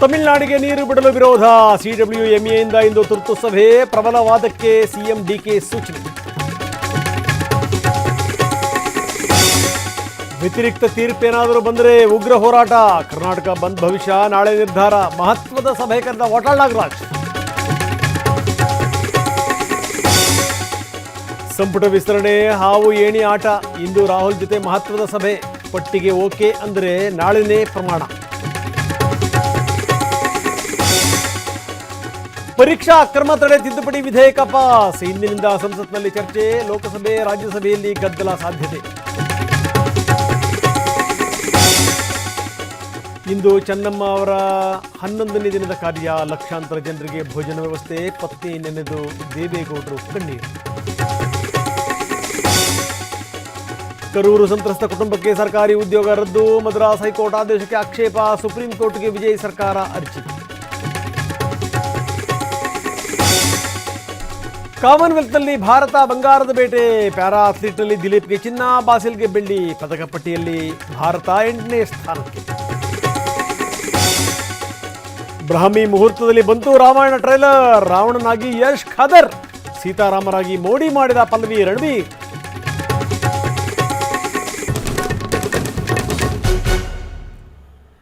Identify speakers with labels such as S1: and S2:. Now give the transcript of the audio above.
S1: ತಮಿಳುನಾಡಿಗೆ ನೀರು ಬಿಡಲು ವಿರೋಧ. ಸಿಡಬ್ಲ್ಯೂಎಂಎಯಿಂದ ಇಂದು ತುರ್ತು ಸಭೆ. ಪ್ರಬಲ ವಾದಕ್ಕೆ ಸಿಎಂ ಡಿಕೆ ಸೂಚನೆ. ವ್ಯತಿರಿಕ್ತ ತೀರ್ಪೇನಾದರೂ ಬಂದರೆ ಉಗ್ರ ಹೋರಾಟ. ಕರ್ನಾಟಕ ಬಂದ್ ಭವಿಷ್ಯ ನಾಳೆ ನಿರ್ಧಾರ. ಮಹತ್ವದ ಸಭೆ ಕರೆದ ವಾಟಾಳ್ ನಾಗರಾಜ್. ಸಂಪುಟ ವಿಸ್ತರಣೆ ಹಾವು ಏಣಿ ಆಟ. ಇಂದು ರಾಹುಲ್ ಜೊತೆ ಮಹತ್ವದ ಸಭೆ. ಪಟ್ಟಿಗೆ ಓಕೆ ಅಂದರೆ ನಾಳೆನೇ ಪ್ರಮಾಣ. ಪರೀಕ್ಷಾ ಅಕ್ರಮ ತಡೆ ತಿದ್ದುಪಡಿ ವಿಧೇಯಕ ಪಾಸ್. ಇಂದಿನಿಂದ ಸಂಸತ್ನಲ್ಲಿ ಚರ್ಚೆ. ಲೋಕಸಭೆ ರಾಜ್ಯಸಭೆಯಲ್ಲಿ ಗದ್ದಲ ಸಾಧ್ಯತೆ. ಇಂದು ಚೆನ್ನಮ್ಮ ಅವರ 11ನೇ ದಿನದ ಕಾರ್ಯ. ಲಕ್ಷಾಂತರ ಜನರಿಗೆ ಭೋಜನ ವ್ಯವಸ್ಥೆ. ಪತ್ನಿ ನೆನೆದು ದೇವೇಗೌಡರು ಕಣ್ಣೀರು. ಕರೂರು ಸಂತ್ರಸ್ತ ಕುಟುಂಬಕ್ಕೆ ಸರ್ಕಾರಿ ಉದ್ಯೋಗ ರದ್ದು. ಮದ್ರಾಸ್ ಹೈಕೋರ್ಟ್ ಆದೇಶಕ್ಕೆ ಆಕ್ಷೇಪ. ಸುಪ್ರೀಂ ಕೋರ್ಟ್ಗೆ ವಿಜಯ್ ಸರ್ಕಾರ ಅರ್ಜಿ. ಕಾಮನ್ವೆಲ್ತ್ನಲ್ಲಿ ಭಾರತ ಬಂಗಾರದ ಬೇಟೆ. ಪ್ಯಾರಾ ಅಥ್ಲೀಟ್ನಲ್ಲಿ ದಿಲೀಪ್ಗೆ ಚಿನ್ನ, ಬಾಸಿಲ್ಗೆ ಬೆಳ್ಳಿ. ಪದಕ ಪಟ್ಟಿಯಲ್ಲಿ ಭಾರತ 8ನೇ ಸ್ಥಾನಕ್ಕೆ. ಬ್ರಾಹ್ಮಿ ಮುಹೂರ್ತದಲ್ಲಿ ಬಂತು ರಾಮಾಯಣ ಟ್ರೈಲರ್. ರಾವಣನಾಗಿ ಯಶ್ ಖಾದರ್, ಸೀತಾರಾಮರಾಗಿ ಮೋಡಿ ಮಾಡಿದ ಪಲ್ಲವಿ ರಣಬೀರ್.